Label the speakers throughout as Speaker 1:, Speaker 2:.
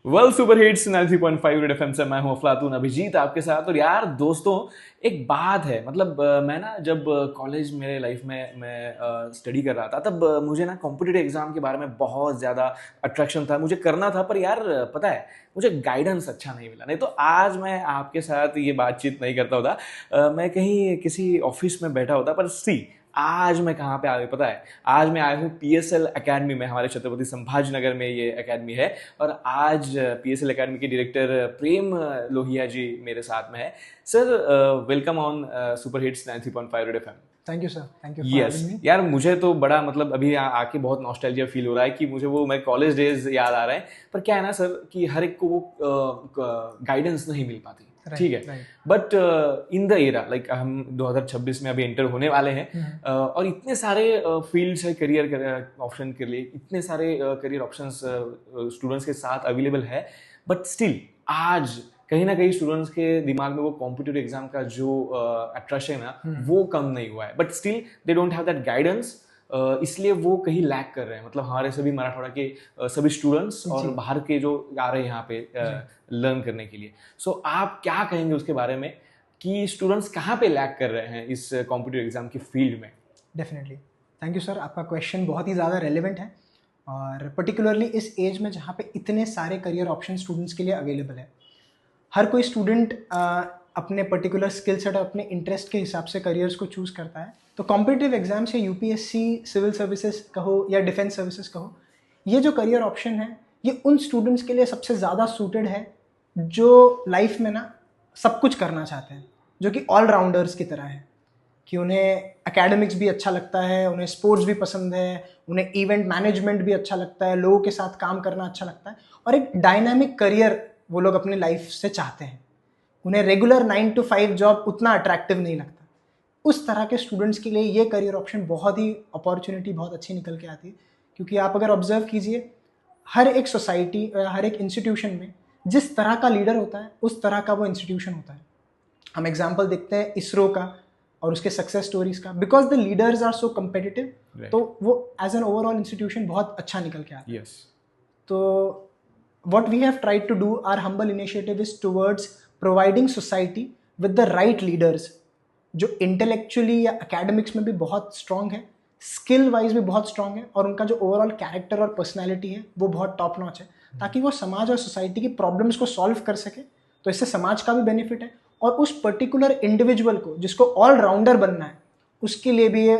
Speaker 1: Well super hits 93.5 red FM से मैं हूं अफलातून अभिजीत आपके साथ। और यार दोस्तों, एक बात है, मतलब मैं ना जब कॉलेज मेरे लाइफ में मैं स्टडी कर रहा था, तब मुझे ना कॉम्पिटिटिव एग्जाम के बारे में बहुत ज़्यादा अट्रैक्शन था, मुझे करना था। पर यार पता है, मुझे गाइडेंस अच्छा नहीं मिला। नहीं तो आज मैं आपके साथ ये बातचीत नहीं करता होता, मैं कहीं किसी ऑफिस में बैठा होता। पर सी आज मैं कहाँ पे आ गई पता है? आज मैं आया हूँ पीएसएल एकेडमी में। हमारे छत्रपति संभाजी नगर में ये एकेडमी है। और आज पीएसएल एकेडमी के डायरेक्टर प्रेम लोहिया जी मेरे साथ में है। Sir welcome on super hits 93.5 red FM.
Speaker 2: Thank you sir, thank you for
Speaker 1: yes
Speaker 2: having me.
Speaker 1: यार, मुझे तो बड़ा मतलब अभी आके बहुत नॉस्टैल्जिया फील हो रहा है कि मुझे वो मेरे कॉलेज डेज याद आ रहे हैं। पर क्या है ना सर, कि हर एक को वो गाइडेंस नहीं मिल पाती। ठीक है,
Speaker 2: right.
Speaker 1: But in the era like हम 2026 में अभी एंटर होने वाले हैं, और इतने सारे फील्ड्स है करियर ऑप्शन के लिए, इतने सारे करियर ऑप्शंस स्टूडेंट्स के साथ अवेलेबल है। बट स्टिल आज कहीं ना कहीं स्टूडेंट्स के दिमाग में वो कॉम्पिटिटिव एग्जाम का जो अट्रैक्शन है ना, वो कम नहीं हुआ है। But still they don't have that guidance, इसलिए वो कहीं लैक कर रहे हैं। मतलब हमारे सभी मराठवाड़ा के सभी स्टूडेंट्स और
Speaker 2: जी।
Speaker 1: बाहर के जो आ रहे हैं यहाँ पे लर्न करने के लिए। सो आप क्या कहेंगे उसके बारे में कि स्टूडेंट्स कहाँ पे लैक कर रहे हैं इस कॉम्पिटिटिव एग्जाम की फील्ड में?
Speaker 2: Definitely, thank you sir. आपका क्वेश्चन बहुत ही ज़्यादा रेलेवेंट है, और पर्टिकुलरली इस एज में जहाँ पे इतने सारे करियर ऑप्शन स्टूडेंट्स के लिए अवेलेबल है। हर कोई स्टूडेंट अपने पर्टिकुलर स्किल सेट और अपने इंटरेस्ट के हिसाब से करियर्स को चूज़ करता है। तो कॉम्पिटिटिव एग्जाम्स या यूपीएससी, सिविल सर्विसेज कहो या डिफेंस सर्विसेज कहो, ये जो करियर ऑप्शन है ये उन स्टूडेंट्स के लिए सबसे ज़्यादा सूटेड है जो लाइफ में ना सब कुछ करना चाहते हैं, जो कि ऑलराउंडर्स की तरह है, कि उन्हें एकेडमिक्स भी अच्छा लगता है, उन्हें स्पोर्ट्स भी पसंद है, उन्हें इवेंट मैनेजमेंट भी अच्छा लगता है, लोगों के साथ काम करना अच्छा लगता है, और एक डायनामिक करियर वो लोग अपनी लाइफ से चाहते हैं। उन्हें रेगुलर 9 to 5 जॉब उतना अट्रैक्टिव नहीं लगता। उस तरह के स्टूडेंट्स के लिए ये करियर ऑप्शन बहुत ही अपॉर्चुनिटी बहुत अच्छी निकल के आती है। क्योंकि आप अगर ऑब्जर्व कीजिए, हर एक सोसाइटी, हर एक इंस्टीट्यूशन में जिस तरह का लीडर होता है उस तरह का वो इंस्टीट्यूशन होता है। हम एग्जाम्पल देखते हैं इसरो का और उसके सक्सेस स्टोरीज का। Because the leaders are so competitive, तो वो एज एन ओवरऑल इंस्टीट्यूशन बहुत अच्छा निकल के आता है। तो what we have tried to do, our humble initiative is towards providing society with the right leaders जो इंटेलेक्चुअली या एकेडमिक्स में भी बहुत स्ट्रांग है, स्किल वाइज भी बहुत स्ट्रांग है, और उनका जो ओवरऑल कैरेक्टर और पर्सनैलिटी है वो बहुत टॉप नॉच है, ताकि वो समाज और सोसाइटी की प्रॉब्लम्स को सॉल्व कर सके। तो इससे समाज का भी बेनिफिट है, और उस पर्टिकुलर इंडिविजुअल को जिसको ऑलराउंडर बनना है उसके लिए भी ये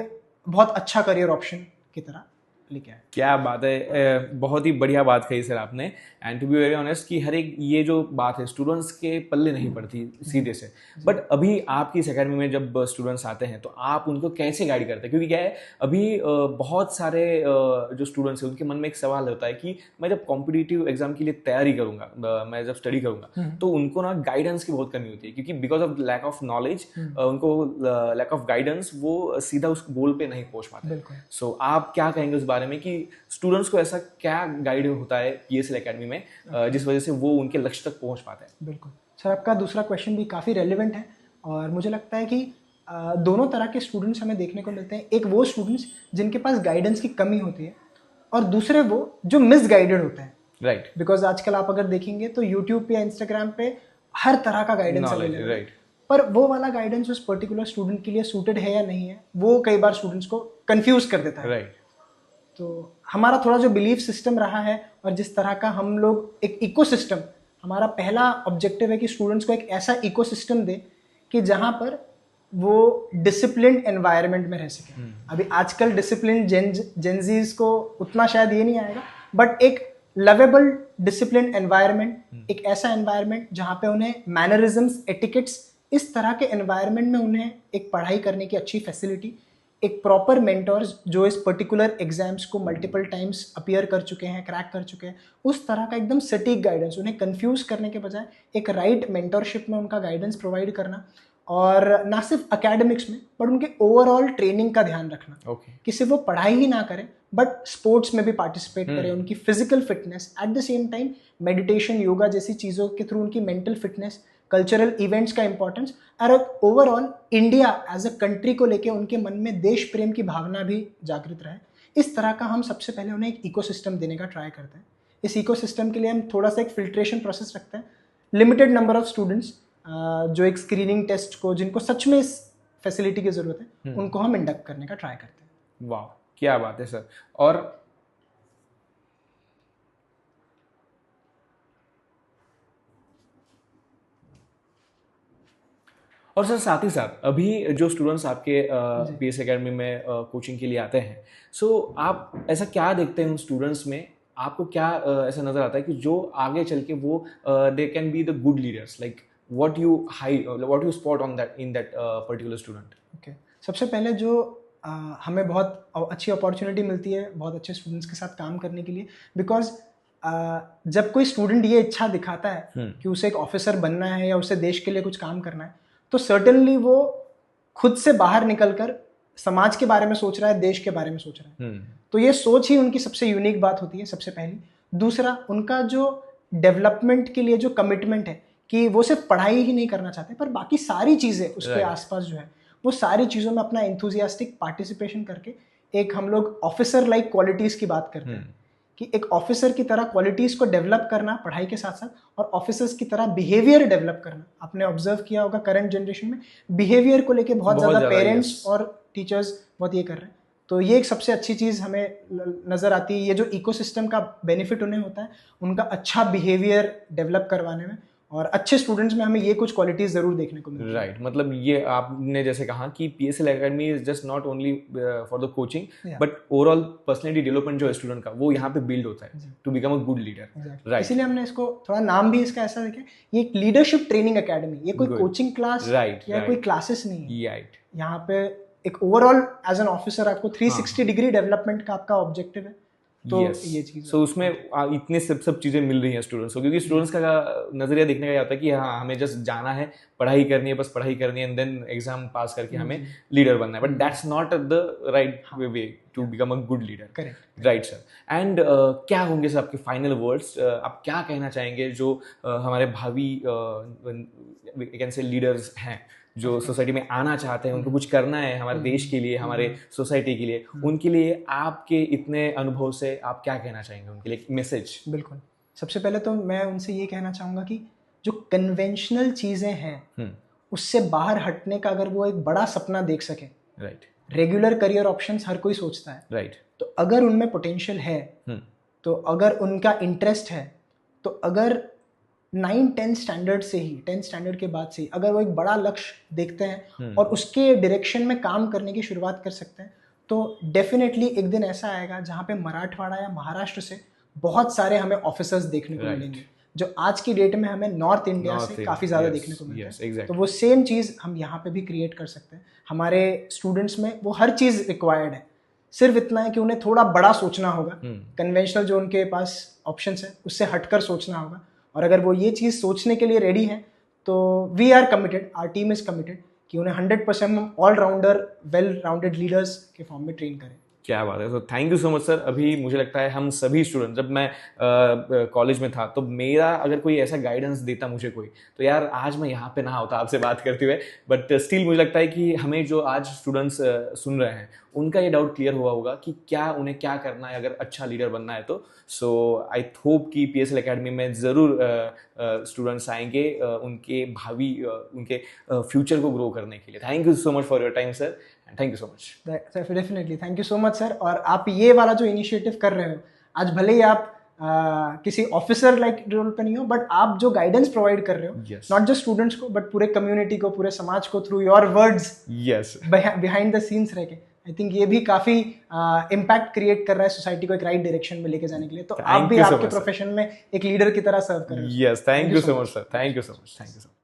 Speaker 2: बहुत अच्छा करियर ऑप्शन की तरह लेके आए।
Speaker 1: क्या बात है, बहुत ही बढ़िया बात कही सर आपने। And to be very honest कि हर एक ये जो बात है स्टूडेंट्स के पल्ले नहीं पड़ती सीधे से। बट अभी आपकी इस एकेडमी में जब स्टूडेंट्स आते हैं तो आप उनको कैसे गाइड करते हैं? क्योंकि क्या है, अभी बहुत सारे जो स्टूडेंट्स हैं उनके मन में एक सवाल होता है कि मैं जब कॉम्पिटिटिव एग्जाम के लिए तैयारी करूंगा, मैं जब स्टडी करूंगा, तो उनको ना गाइडेंस की बहुत कमी होती है, क्योंकि because of lack of knowledge उनको लैक ऑफ गाइडेंस वो सीधा उस गोल पे नहीं पहुंच पाते। सो आप क्या कहेंगे उस बारे में कि स्टूडेंट्स को ऐसा क्या गाइड होता है पीएसएल एकेडमी में जिस वजह से वो उनके लक्ष्य तक पहुंच पाते हैं?
Speaker 2: बिल्कुल सर, आपका दूसरा क्वेश्चन भी काफ़ी रेलेवेंट है, और मुझे लगता है कि दोनों तरह के स्टूडेंट्स हमें देखने को मिलते हैं। एक वो स्टूडेंट्स जिनके पास गाइडेंस की कमी होती है, और दूसरे वो जो मिसगाइडेड होते हैं।
Speaker 1: राइट।
Speaker 2: बिकॉज आजकल आप अगर देखेंगे तो यूट्यूब पे या इंस्टाग्राम पे हर तरह का गाइडेंस अवेलेबल है, पर वो वाला गाइडेंस उस पर्टिकुलर स्टूडेंट के लिए सूटेड है या नहीं है, वो कई बार स्टूडेंट्स को कंफ्यूज कर देता है।
Speaker 1: राइट।
Speaker 2: तो हमारा थोड़ा जो बिलीफ सिस्टम रहा है, और जिस तरह का हम लोग एक इकोसिस्टम, हमारा पहला ऑब्जेक्टिव है कि स्टूडेंट्स को एक ऐसा इकोसिस्टम दे कि जहाँ पर वो डिसिप्लिन्ड एनवायरनमेंट में रह सके। अभी आजकल डिसिप्लिन जेंजीज को उतना शायद ये नहीं आएगा, बट एक लवेबल डिसिप्लिन एनवायरनमेंट, एक ऐसा एनवायरनमेंट जहाँ पे उन्हें मैनरिज्म्स, एटिकेट्स, इस तरह के एनवायरनमेंट में उन्हें एक पढ़ाई करने की अच्छी फैसिलिटी, एक प्रॉपर मेंटर्स जो इस पर्टिकुलर एग्जाम्स को मल्टीपल टाइम्स अपीयर कर चुके हैं, क्रैक कर चुके हैं, उस तरह का एकदम सटीक गाइडेंस, उन्हें कंफ्यूज करने के बजाय एक राइट मेंटरशिप में उनका गाइडेंस प्रोवाइड करना, और ना सिर्फ एकेडमिक्स में बट उनके ओवरऑल ट्रेनिंग का ध्यान रखना। कि सिर्फ वो पढ़ाई ही ना करें बट स्पोर्ट्स में भी पार्टिसिपेट करें, उनकी physical fitness, at the same time meditation, yoga जैसी चीज़ों के थ्रू उनकी मेंटल फिटनेस, कल्चरल इवेंट्स का इंपॉर्टेंस, और overall India as a country को लेके उनके मन में देश प्रेम की भावना भी जागृत रहे। इस तरह का हम सबसे पहले उन्हें एक इकोसिस्टम देने का ट्राई करते हैं। इस इकोसिस्टम के लिए हम थोड़ा सा एक फिल्ट्रेशन प्रोसेस रखते हैं। लिमिटेड नंबर ऑफ स्टूडेंट्स जो एक स्क्रीनिंग टेस्ट को, जिनको सच में इस फैसिलिटी की ज़रूरत है, उनको हम इंडक्ट करने का ट्राई करते हैं।
Speaker 1: वाह, क्या बात है सर। और सर साथ ही साथ अभी जो स्टूडेंट्स आपके पीएस एकेडमी में कोचिंग के लिए आते हैं, सो आप ऐसा क्या देखते हैं उन स्टूडेंट्स में, आपको क्या ऐसा नज़र आता है कि जो आगे चल के वो they can be the good leaders, like what you spot on that in that particular student?
Speaker 2: Okay, सबसे पहले जो हमें बहुत अच्छी अपॉर्चुनिटी मिलती है बहुत अच्छे स्टूडेंट्स के साथ काम करने के लिए, बिकॉज जब कोई स्टूडेंट ये इच्छा दिखाता है कि उसे एक ऑफिसर बनना है या उसे देश के लिए कुछ काम करना है, तो सर्टेनली वो खुद से बाहर निकलकर समाज के बारे में सोच रहा है, देश के बारे में सोच रहा है। तो ये सोच ही उनकी सबसे यूनिक बात होती है, सबसे पहली। दूसरा, उनका जो डेवलपमेंट के लिए जो कमिटमेंट है कि वो सिर्फ पढ़ाई ही नहीं करना चाहते, पर बाकी सारी चीज़ें उसके आसपास जो है, वो सारी चीज़ों में अपना एंथुजियास्टिक पार्टिसिपेशन करके एक हम लोग ऑफिसर लाइक क्वालिटीज़ की बात करते हैं कि एक ऑफिसर की तरह क्वालिटीज़ को डेवलप करना पढ़ाई के साथ साथ, और ऑफिसर्स की तरह बिहेवियर डेवलप करना। आपने ऑब्जर्व किया होगा करंट जनरेशन में बिहेवियर को लेके बहुत ज़्यादा पेरेंट्स और टीचर्स बहुत ये कर रहे हैं। तो ये एक सबसे अच्छी चीज़ हमें नज़र आती है। ये जो इकोसिस्टम का बेनिफिट उन्हें होता है उनका अच्छा बिहेवियर डेवलप करवाने में, और अच्छे स्टूडेंट्स में हमें ये कुछ क्वालिटीज जरूर देखने को मिलती है।
Speaker 1: राइट, मतलब ये आपने जैसे कहा कि PSL academy is just not only for the coaching but overall personality development जो है स्टूडेंट का, वो यहाँ पे बिल्ड होता है to become a good leader. Right,
Speaker 2: इसीलिए हमने इसको थोड़ा नाम भी इसका ऐसा रखा, ये एक लीडरशिप ट्रेनिंग एकेडमी, ये कोई कोचिंग क्लास या कोई क्लासेस नहीं है।
Speaker 1: राइट,
Speaker 2: यहाँ पे एक ओवरऑल एज एन ऑफिसर आपको 360 डिग्री डेवलपमेंट का आपका ऑब्जेक्टिव है। तो ये चीज़
Speaker 1: उसमें इतने सब चीज़ें मिल रही हैं स्टूडेंट्स को, क्योंकि स्टूडेंट्स का नज़रिया देखने का आता है कि हाँ हमें जस्ट जाना है, पढ़ाई करनी है, बस पढ़ाई करनी है, एंड देन एग्जाम पास करके हमें लीडर बनना है, but that's not the right way to become a good leader.
Speaker 2: Correct,
Speaker 1: right sir. And क्या होंगे सर आपके फाइनल वर्ड्स, आप क्या कहना चाहेंगे जो हमारे भावी कैन से लीडर्स हैं जो सोसाइटी में आना चाहते हैं, उनको कुछ करना है हमारे देश के लिए, हमारे सोसाइटी के लिए, उनके लिए आपके इतने अनुभव से आप क्या कहना चाहेंगे उनके लिए, मैसेज?
Speaker 2: बिल्कुल, सबसे पहले तो मैं उनसे ये कहना चाहूँगा कि जो कन्वेंशनल चीज़ें हैं उससे बाहर हटने का अगर वो एक बड़ा सपना देख सके।
Speaker 1: राइट,
Speaker 2: रेगुलर करियर ऑप्शंस हर कोई सोचता है।
Speaker 1: राइट,
Speaker 2: तो अगर उनमें पोटेंशियल है, तो अगर उनका इंटरेस्ट है, तो अगर 9-10 स्टैंडर्ड से ही, 10 स्टैंडर्ड के बाद से ही अगर वो एक बड़ा लक्ष्य देखते हैं और उसके डायरेक्शन में काम करने की शुरुआत कर सकते हैं, तो डेफिनेटली एक दिन ऐसा आएगा जहाँ पे मराठवाड़ा या महाराष्ट्र से बहुत सारे हमें ऑफिसर्स देखने को मिलेंगे, जो आज की डेट में हमें नॉर्थ इंडिया से काफ़ी ज़्यादा देखने को मिलते हैं। तो वो सेम चीज़ हम यहाँ पे भी क्रिएट कर सकते हैं। हमारे स्टूडेंट्स में वो हर चीज़ रिक्वायर्ड है, सिर्फ इतना है कि उन्हें थोड़ा बड़ा सोचना होगा, कन्वेंशनल जो उनके पास ऑप्शंस है उससे हटकर सोचना होगा। और अगर वो ये चीज़ सोचने के लिए रेडी हैं, तो we are committed, our team is committed कि उन्हें 100% हम all rounder, well rounded leaders के फॉर्म में ट्रेन करें।
Speaker 1: क्या बात है। So thank you so much sir. अभी मुझे लगता है हम सभी स्टूडेंट, जब मैं कॉलेज में था तो मेरा अगर कोई ऐसा गाइडेंस देता मुझे कोई, तो यार आज मैं यहाँ पे ना होता आपसे बात करते हुए, बट स्टिल मुझे लगता है कि हमें जो आज स्टूडेंट्स सुन रहे हैं उनका ये डाउट क्लियर हुआ होगा कि क्या उन्हें क्या करना है अगर अच्छा लीडर बनना है तो। सो आई होप कि पीएसएल एकेडमी में ज़रूर स्टूडेंट्स आएंगे उनके भावी उनके फ्यूचर को ग्रो करने के लिए। Thank you so much for your time sir, thank you so much.
Speaker 2: Definitely thank you so much sir. और आप ये वाला जो इनिशिएटिव कर रहे हो, आज भले ही आप किसी ऑफिसर लाइक रोल पे नहीं हो, बट आप जो गाइडेंस प्रोवाइड कर रहे हो, नॉट जस्ट स्टूडेंट्स को बट पूरे कम्युनिटी को, पूरे समाज को, through your words behind the scenes रह के, आई थिंक ये भी काफी इम्पैक्ट क्रिएट कर रहा है सोसाइटी को एक राइट डायरेक्शन में लेके जाने के लिए। तो आप भी आपके प्रोफेशन में एक लीडर की तरह सर्व कर रहे हो।
Speaker 1: Yes, thank you so much sir, thank you so much, thank you so much.